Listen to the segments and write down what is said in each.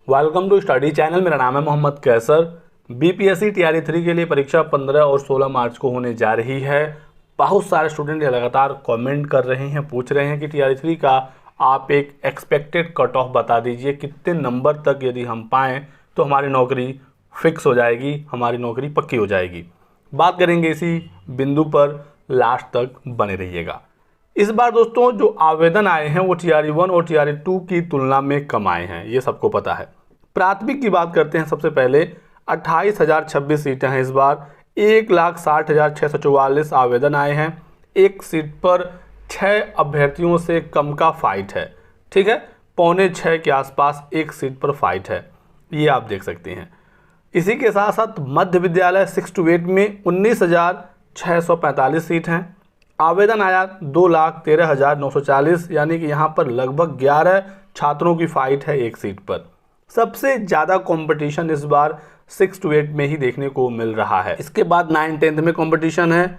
Welcome to study channel. मेरा नाम है मोहम्मद कैसर। बीपीएससी टीआरई 3 के लिए परीक्षा 15 और 16 मार्च को होने जा रही है। बहुत सारे स्टूडेंट लगातार कमेंट कर रहे हैं, पूछ रहे हैं कि टीआरई 3 का आप एक एक्सपेक्टेड कट ऑफ बता दीजिए, कितने नंबर तक यदि हम पाएँ तो हमारी नौकरी फिक्स हो जाएगी, हमारी नौकरी पक्की हो जाएगी। बात करेंगे इसी बिंदु पर, लास्ट तक बने रहिएगा। इस बार दोस्तों जो आवेदन आए हैं वो टीआरई 1 और टीआरई 2 की तुलना में कम आए हैं, ये सबको पता है। प्राथमिक की बात करते हैं सबसे पहले। 28,026 सीटें हैं इस बार। 1,60,644 आवेदन आए हैं। एक सीट पर 6 अभ्यर्थियों से कम का फाइट है, ठीक है। 5.25 के आसपास एक सीट पर फाइट है, ये आप देख सकते हैं। इसी के साथ साथ मध्य विद्यालय 6 to 8 में 19,645 सीट हैं। आवेदन आया 2,13,940, यानी कि यहाँ पर लगभग 11 छात्रों की फाइट है एक सीट पर। सबसे ज़्यादा कंपटीशन इस बार 6 to 8 में ही देखने को मिल रहा है। इसके बाद 9-10 में कंपटीशन है।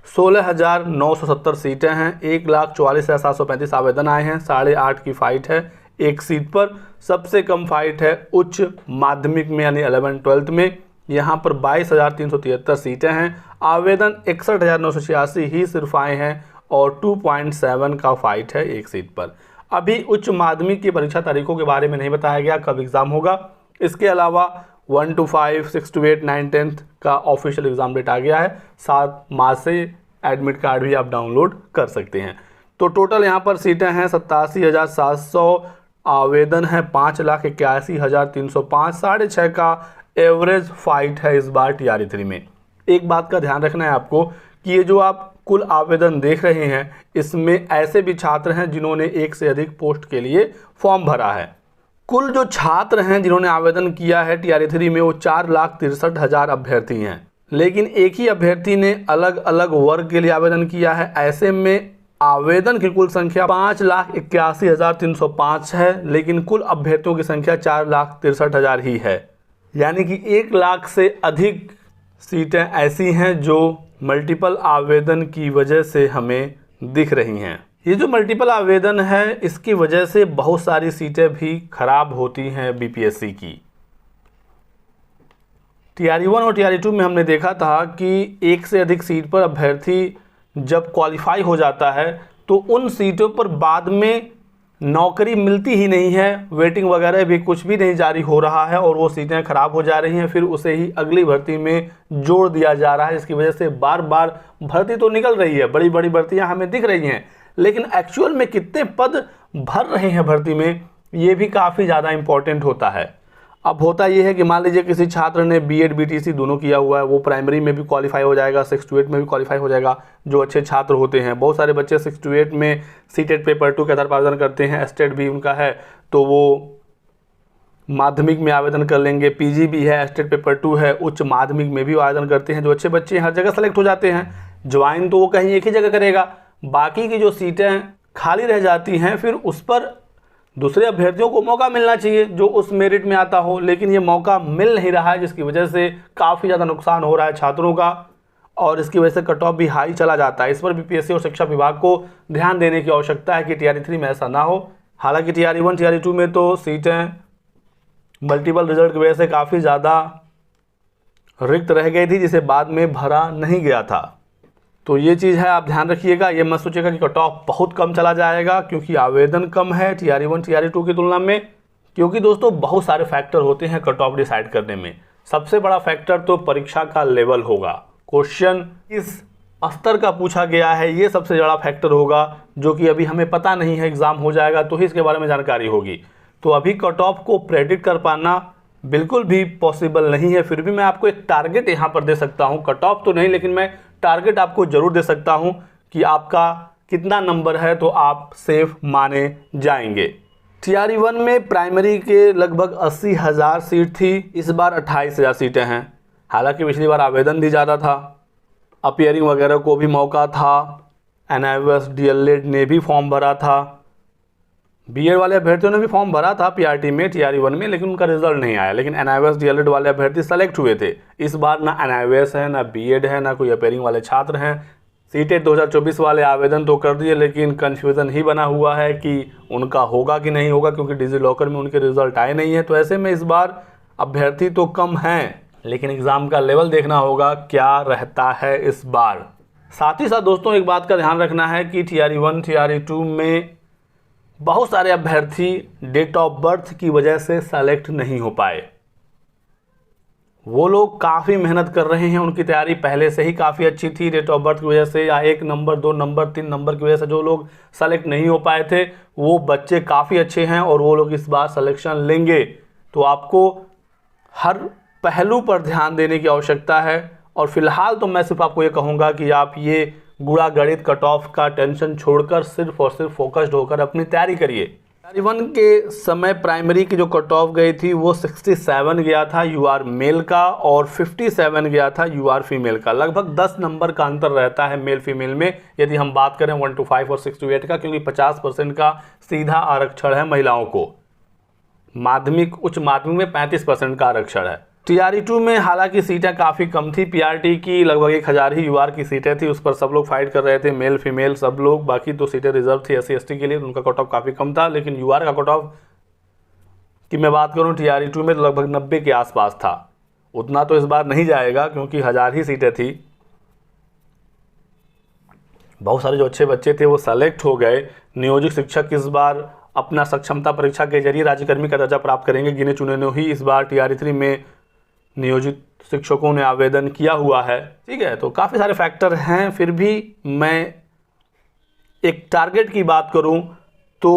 16,970 सीटें हैं। 1,44,735 आवेदन आए हैं। 8.5 की फाइट है एक सीट पर। सबसे कम फाइट है उच्च माध्यमिक में, यानी 11-12 में। यहाँ पर 22,373 सीटें हैं। आवेदन 61,986 ही सिर्फ आए हैं और 2.7 का फाइट है एक सीट पर। अभी उच्च माध्यमिक की परीक्षा तारीखों के बारे में नहीं बताया गया कब एग्ज़ाम होगा। इसके अलावा 1 to 5, 6 to 8, 9-10 का ऑफिशियल एग्ज़ाम डेट आ गया है। 7 मार्च से एडमिट कार्ड भी आप डाउनलोड कर सकते हैं। तो टोटल यहाँ पर सीटें हैं 87,700। आवेदन है 5,81,305। 6.5 का एवरेज फाइट है इस बार टीआरई 3 में। एक बात का ध्यान रखना है आपको कि ये जो आप कुल आवेदन देख रहे हैं, इसमें ऐसे भी छात्र हैं जिन्होंने एक से अधिक पोस्ट के लिए फॉर्म भरा है। कुल जो छात्र हैं जिन्होंने आवेदन किया है टीआरई 3 में वो 4,63,000 अभ्यर्थी हैं, लेकिन एक ही अभ्यर्थी ने अलग अलग वर्ग के लिए आवेदन किया है। ऐसे में आवेदन की कुल संख्या 5,81,305 है, लेकिन कुल अभ्यर्थियों की संख्या 4,63,000 ही है। यानी कि 1 लाख से अधिक सीटें ऐसी हैं जो मल्टीपल आवेदन की वजह से हमें दिख रही हैं। ये जो मल्टीपल आवेदन है, इसकी वजह से बहुत सारी सीटें भी खराब होती हैं बीपीएससी की। टीआरई 1 और टीआरई 2 में हमने देखा था कि एक से अधिक सीट पर अभ्यर्थी जब क्वालिफाई हो जाता है तो उन सीटों पर बाद में नौकरी मिलती ही नहीं है, वेटिंग वगैरह भी कुछ भी नहीं जारी हो रहा है और वो सीटें खराब हो जा रही हैं। फिर उसे ही अगली भर्ती में जोड़ दिया जा रहा है, जिसकी वजह से बार बार भर्ती तो निकल रही है, बड़ी बड़ी भर्तियां हमें दिख रही हैं, लेकिन एक्चुअल में कितने पद भर रहे हैं भर्ती में, ये भी काफ़ी ज़्यादा इम्पोर्टेंट होता है। अब होता ये है कि मान लीजिए किसी छात्र ने बीएड बीटीसी दोनों किया हुआ है, वो प्राइमरी में भी क्वालिफाई हो जाएगा, 6 to 8 में भी क्वालिफाई हो जाएगा। जो अच्छे छात्र होते हैं, बहुत सारे बच्चे 6 to 8 में सीटेट पेपर 2 के आधार पर आवेदन करते हैं, स्टेट भी उनका है तो वो माध्यमिक में आवेदन कर लेंगे, पीजी भी है, स्टेट पेपर 2 है, उच्च माध्यमिक में भी आवेदन करते हैं। जो अच्छे बच्चे हर जगह सेलेक्ट हो जाते हैं, ज्वाइन तो वो कहीं एक ही जगह करेगा, बाकी की जो सीटें खाली रह जाती हैं फिर उस पर दूसरे अभ्यर्थियों को मौका मिलना चाहिए जो उस मेरिट में आता हो, लेकिन ये मौका मिल नहीं रहा है, जिसकी वजह से काफ़ी ज़्यादा नुकसान हो रहा है छात्रों का और इसकी वजह से कट ऑफ भी हाई चला जाता है। इस पर बीपीएससी और शिक्षा विभाग को ध्यान देने की आवश्यकता है कि टीआरई 3 में ऐसा ना हो। हालांकि टीआरई 1 टीआरई 2 में तो सीटें मल्टीपल रिजल्ट की वजह से काफ़ी ज़्यादा रिक्त रह गई थी, जिसे बाद में भरा नहीं गया था। तो ये चीज़ है, आप ध्यान रखिएगा। ये मत सोचिएगा कि कट ऑफ बहुत कम चला जाएगा, क्योंकि आवेदन कम है टीआरई 1 टीआरई 2 की तुलना में। क्योंकि दोस्तों बहुत सारे फैक्टर होते हैं कट ऑफ डिसाइड करने में। सबसे बड़ा फैक्टर तो परीक्षा का लेवल होगा, क्वेश्चन किस स्तर का पूछा गया है, ये सबसे बड़ा फैक्टर होगा, जो कि अभी हमें पता नहीं है। एग्ज़ाम हो जाएगा तो ही इसके बारे में जानकारी होगी। तो अभी कट ऑफ को प्रेडिक्ट कर पाना बिल्कुल भी पॉसिबल नहीं है। फिर भी मैं आपको एक टारगेट यहाँ पर दे सकता हूँ, कट ऑफ तो नहीं, लेकिन मैं टारगेट आपको जरूर दे सकता हूं कि आपका कितना नंबर है तो आप सेफ माने जाएंगे। टीआरई 1 में प्राइमरी के लगभग 80,000 सीट थी, इस बार 28,000 सीटें हैं। हालांकि पिछली बार आवेदन भी ज़्यादा था, अपीयरिंग वगैरह को भी मौका था, एनआईओएस डीएलएड ने भी फॉर्म भरा था, बीएड वाले अभ्यर्थियों ने भी फॉर्म भरा था पीआरटी में टीआरई 1 में, लेकिन उनका रिजल्ट नहीं आया। लेकिन एनआईओएस डीएलएड वाले अभ्यर्थी सेलेक्ट हुए थे। इस बार ना एनआईओएस है, ना बीएड है, ना कोई अपीयरिंग वाले छात्र हैं, सीटेट 2024 वाले आवेदन तो कर दिए, लेकिन कन्फ्यूज़न ही बना हुआ है कि उनका होगा कि नहीं होगा, क्योंकि डिजी लॉकर में उनके रिजल्ट आए नहीं है। तो ऐसे में इस बार अभ्यर्थी तो कम हैं, लेकिन एग्ज़ाम का लेवल देखना होगा क्या रहता है इस बार। साथ ही साथ दोस्तों एक बात का ध्यान रखना है कि TRE 1 TRE 2 में बहुत सारे अभ्यर्थी डेट ऑफ बर्थ की वजह से सेलेक्ट नहीं हो पाए। वो लोग काफ़ी मेहनत कर रहे हैं, उनकी तैयारी पहले से ही काफ़ी अच्छी थी। डेट ऑफ बर्थ की वजह से या 1 नंबर 2 नंबर 3 नंबर की वजह से जो लोग सेलेक्ट नहीं हो पाए थे, वो बच्चे काफ़ी अच्छे हैं और वो लोग इस बार सिलेक्शन लेंगे। तो आपको हर पहलू पर ध्यान देने की आवश्यकता है। और फिलहाल तो मैं सिर्फ आपको ये कहूँगा कि आप ये गुणा गणित कट ऑफ का टेंशन छोड़कर सिर्फ और सिर्फ फोकस्ड होकर अपनी तैयारी करिए। TRE 1 के समय प्राइमरी की जो कट ऑफ गई थी वो 67 गया था UR मेल का और 57 गया था UR फीमेल का। लगभग 10 नंबर का अंतर रहता है मेल फीमेल में, यदि हम बात करें 1 to 5 और 6 to 8 का, क्योंकि 50% का सीधा आरक्षण है महिलाओं को। माध्यमिक उच्च माध्यमिक में 35% का आरक्षण है। TRE 2 में हालांकि सीटें काफ़ी कम थी, PRT की लगभग 1000 ही UR की सीटें थी, उस पर सब लोग फाइट कर रहे थे, मेल फीमेल सब लोग। बाकी तो सीटें रिजर्व थी SC ST के लिए, उनका कट ऑफ काफ़ी कम था। लेकिन UR का कट ऑफ की मैं बात करूं TRE 2 में तो लगभग 90 के आसपास था। उतना तो इस बार नहीं जाएगा क्योंकि 1000 ही सीटें थी। बहुत सारे जो अच्छे बच्चे थे वो सेलेक्ट हो गए। नियोजित शिक्षक इस बार अपना सक्षमता परीक्षा के जरिए राज्यकर्मी का दर्जा प्राप्त करेंगे। गिने चुने ही इस बार TRE 3 में नियोजित शिक्षकों ने आवेदन किया हुआ है। ठीक है, तो काफ़ी सारे फैक्टर हैं। फिर भी मैं एक टारगेट की बात करूं तो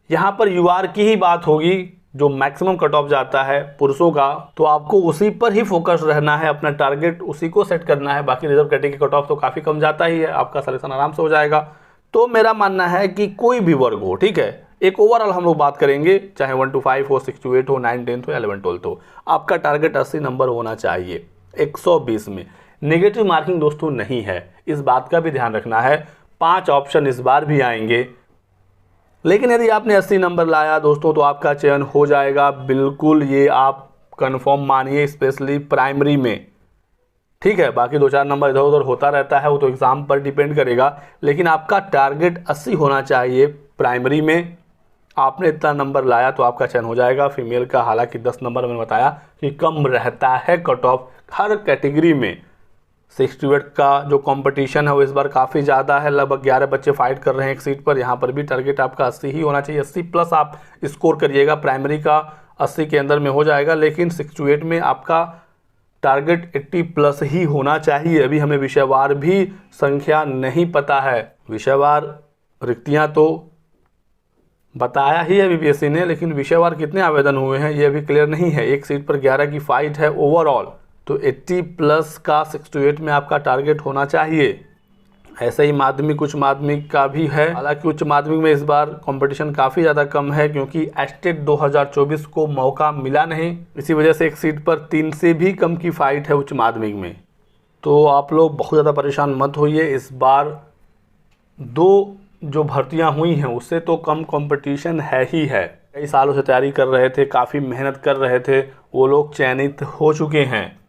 यहाँ पर UR की ही बात होगी, जो मैक्सिमम कट ऑफ जाता है पुरुषों का, तो आपको उसी पर ही फोकस रहना है, अपना टारगेट उसी को सेट करना है। बाकी रिजर्व कैटेगरी कट ऑफ तो काफ़ी कम जाता ही है, आपका सिलेक्शन आराम से हो जाएगा। तो मेरा मानना है कि कोई भी वर्ग हो, ठीक है, एक ओवरऑल हम लोग बात करेंगे, चाहे 1 to 5 हो, 6 to 8 हो, 9 10 हो, 11 12 हो, आपका टारगेट 80 नंबर होना चाहिए 120 में। नेगेटिव मार्किंग दोस्तों नहीं है, इस बात का भी ध्यान रखना है। 5 ऑप्शन इस बार भी आएंगे, लेकिन यदि आपने 80 नंबर लाया दोस्तों तो आपका चयन हो जाएगा बिल्कुल, ये आप कन्फर्म मानिए, स्पेशली प्राइमरी में। ठीक है, बाकी 2-4 नंबर इधर उधर होता रहता है, वो तो एग्ज़ाम पर डिपेंड करेगा, लेकिन आपका टारगेट 80 होना चाहिए प्राइमरी में। आपने इतना नंबर लाया तो आपका चयन हो जाएगा। फीमेल का हालांकि 10 नंबर मैंने बताया कि कम रहता है कट ऑफ हर कैटेगरी में। 6 to 8 का जो कंपटीशन है वो इस बार काफ़ी ज़्यादा है, लगभग 11 बच्चे फाइट कर रहे हैं एक सीट पर। यहाँ पर भी टारगेट आपका 80 ही होना चाहिए, 80 प्लस आप स्कोर करिएगा। प्राइमरी का 80 के अंदर में हो जाएगा, लेकिन 6 to 8 में आपका टारगेट 80 प्लस ही होना चाहिए। अभी हमें विषयवार भी संख्या नहीं पता है, विषयवार रिक्तियाँ तो बताया ही है BPSC ने, लेकिन विषयवार कितने आवेदन हुए हैं ये अभी क्लियर नहीं है। एक सीट पर 11 की फाइट है ओवरऑल, तो 80 प्लस का 6 to 8 में आपका टारगेट होना चाहिए। ऐसे ही माध्यमिक उच्च माध्यमिक का भी है, हालांकि उच्च माध्यमिक में इस बार कंपटीशन काफ़ी ज़्यादा कम है, क्योंकि एस्टेट 2024 को मौका मिला नहीं, इसी वजह से एक सीट पर 3 से भी कम की फाइट है उच्च माध्यमिक में। तो आप लोग बहुत ज़्यादा परेशान मत होइए, इस बार 2 जो भर्तियां हुई हैं उससे तो कम कंपटीशन है ही है। कई सालों से तैयारी कर रहे थे, काफ़ी मेहनत कर रहे थे, वो लोग चयनित हो चुके हैं।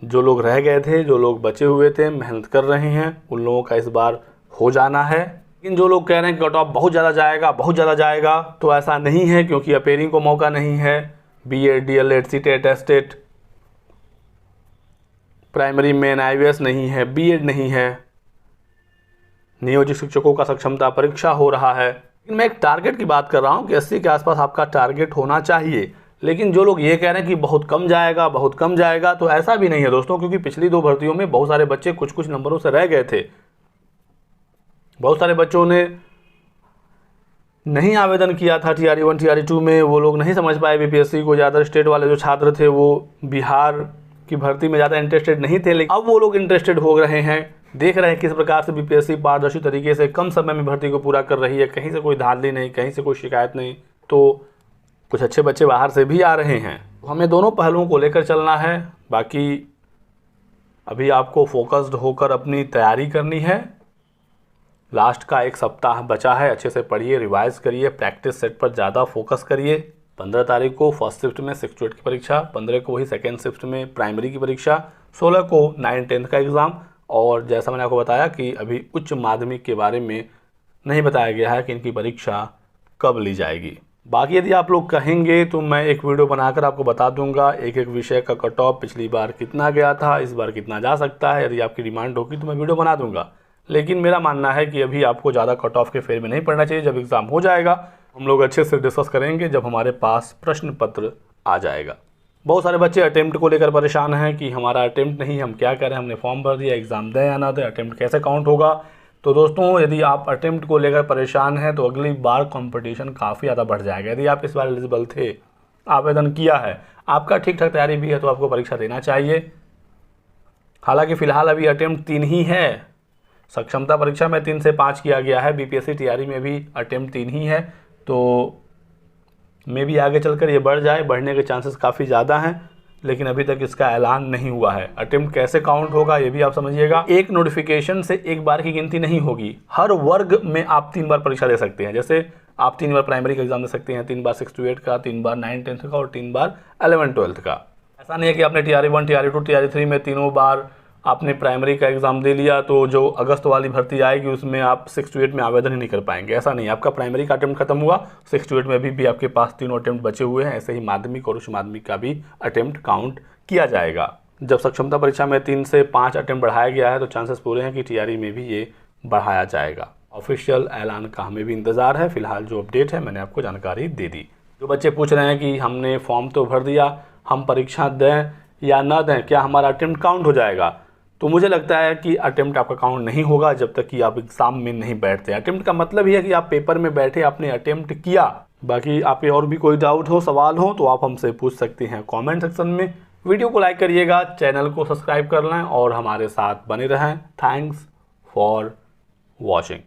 जो लोग रह गए थे, जो लोग बचे हुए थे, मेहनत कर रहे हैं, उन लोगों का इस बार हो जाना है। लेकिन जो लोग कह रहे हैं कि कट ऑफ बहुत ज़्यादा जाएगा, बहुत ज़्यादा जाएगा, तो ऐसा नहीं है, क्योंकि अपेयरिंग को मौका नहीं है। BEd DLEd CTET estate, primary main IVS नहीं है, BEd नहीं है, नियोजित शिक्षकों का सक्षमता परीक्षा हो रहा है। लेकिन मैं एक टारगेट की बात कर रहा हूँ कि 80 के आसपास आपका टारगेट होना चाहिए। लेकिन जो लोग ये कह रहे हैं कि बहुत कम जाएगा, बहुत कम जाएगा, तो ऐसा भी नहीं है दोस्तों, क्योंकि पिछली 2 भर्तियों में बहुत सारे बच्चे कुछ कुछ नंबरों से रह गए थे। बहुत सारे बच्चों ने नहीं आवेदन किया था TRE 1 TRE 2 में, वो लोग नहीं समझ पाए BPSC को। ज़्यादा स्टेट वाले जो छात्र थे वो बिहार की भर्ती में ज़्यादा इंटरेस्टेड नहीं थे, लेकिन अब वो लोग इंटरेस्टेड हो रहे हैं, देख रहे हैं किस प्रकार से BPSC पारदर्शी तरीके से कम समय में भर्ती को पूरा कर रही है। कहीं से कोई धांधली नहीं, कहीं से कोई शिकायत नहीं, तो कुछ अच्छे बच्चे बाहर से भी आ रहे हैं। हमें दोनों पहलुओं को लेकर चलना है। बाकी अभी आपको फोकस्ड होकर अपनी तैयारी करनी है। लास्ट का 1 सप्ताह बचा है, अच्छे से पढ़िए, रिवाइज करिए, प्रैक्टिस सेट पर ज़्यादा फोकस करिए। 15 तारीख को फर्स्ट शिफ्ट में 6 to 8 की परीक्षा, 15 को वही सेकेंड शिफ्ट में प्राइमरी की परीक्षा, 16 को 9 10 का एग्ज़ाम, और जैसा मैंने आपको बताया कि अभी उच्च माध्यमिक के बारे में नहीं बताया गया है कि इनकी परीक्षा कब ली जाएगी। बाकी यदि आप लोग कहेंगे तो मैं एक वीडियो बनाकर आपको बता दूंगा एक एक विषय का कट ऑफ पिछली बार कितना गया था, इस बार कितना जा सकता है। यदि आपकी डिमांड होगी तो मैं वीडियो बना दूंगा, लेकिन मेरा मानना है कि अभी आपको ज़्यादा कट ऑफ के फेर में नहीं पड़ना चाहिए। जब एग्ज़ाम हो जाएगा हम लोग अच्छे से डिस्कस करेंगे, जब हमारे पास प्रश्न पत्र आ जाएगा। बहुत सारे बच्चे अटेम्प्ट को लेकर परेशान हैं कि हमारा अटेम्प्ट नहीं, हम क्या करें, हमने फॉर्म भर दिया, एग्ज़ाम दें या ना दें, अटेम्प्ट कैसे काउंट होगा। तो दोस्तों यदि आप अटेम्प्ट को लेकर परेशान हैं तो अगली बार कंपटीशन काफ़ी ज़्यादा बढ़ जाएगा। यदि आप इस बार एलिजिबल थे, आवेदन किया है, आपका ठीक ठाक तैयारी भी है, तो आपको परीक्षा देना चाहिए। हालांकि फ़िलहाल अभी अटेम्प्ट 3 ही है। सक्षमता परीक्षा में 3 से 5 किया गया है, बीपीएससी तैयारी में भी अटेम्प्ट 3 ही है। तो मे भी आगे चलकर ये बढ़ जाए, बढ़ने के चांसेस काफ़ी ज़्यादा हैं, लेकिन अभी तक इसका ऐलान नहीं हुआ है। अटेम्प्ट कैसे काउंट होगा ये भी आप समझिएगा। एक नोटिफिकेशन से एक बार की गिनती नहीं होगी, हर वर्ग में आप 3 बार परीक्षा दे सकते हैं। जैसे आप 3 बार प्राइमरी का एग्जाम दे सकते हैं, 3 बार 6 to 8 का, 3 बार 9, 10 का और 3 बार 11, 12 का। ऐसा नहीं है कि आपने TRE 1, TRE 2, TRE 3 में तीनों बार आपने प्राइमरी का एग्ज़ाम दे लिया तो जो अगस्त वाली भर्ती आएगी उसमें आप 6 to 8 में आवेदन ही नहीं कर पाएंगे। ऐसा नहीं, आपका प्राइमरी का अटेम्प्ट खत्म हुआ, 6 to 8 में भी आपके पास 3 अटेम्प्ट बचे हुए हैं। ऐसे ही माध्यमिक और उच्च माध्यमिक का भी अटेम्प्ट काउंट किया जाएगा। जब सक्षमता परीक्षा में 3 से 5 अटेम्प्ट बढ़ाया गया है तो चांसेस पूरे हैं कि TRE में भी ये बढ़ाया जाएगा। ऑफिशियल ऐलान का हमें भी इंतज़ार है। फिलहाल जो अपडेट है मैंने आपको जानकारी दे दी। जो बच्चे पूछ रहे हैं कि हमने फॉर्म तो भर दिया, हम परीक्षा दें या ना दें, क्या हमारा अटेम्प्ट काउंट हो जाएगा, तो मुझे लगता है कि अटेम्प्ट आपका काउंट नहीं होगा जब तक कि आप एग्ज़ाम में नहीं बैठते। अटेम्प्ट का मतलब ही है कि आप पेपर में बैठे, आपने अटेम्प्ट किया। बाकी आपके और भी कोई डाउट हो, सवाल हो तो आप हमसे पूछ सकते हैं कमेंट सेक्शन में। वीडियो को लाइक करिएगा, चैनल को सब्सक्राइब कर लें और हमारे साथ बने रहें। Thanks for watching.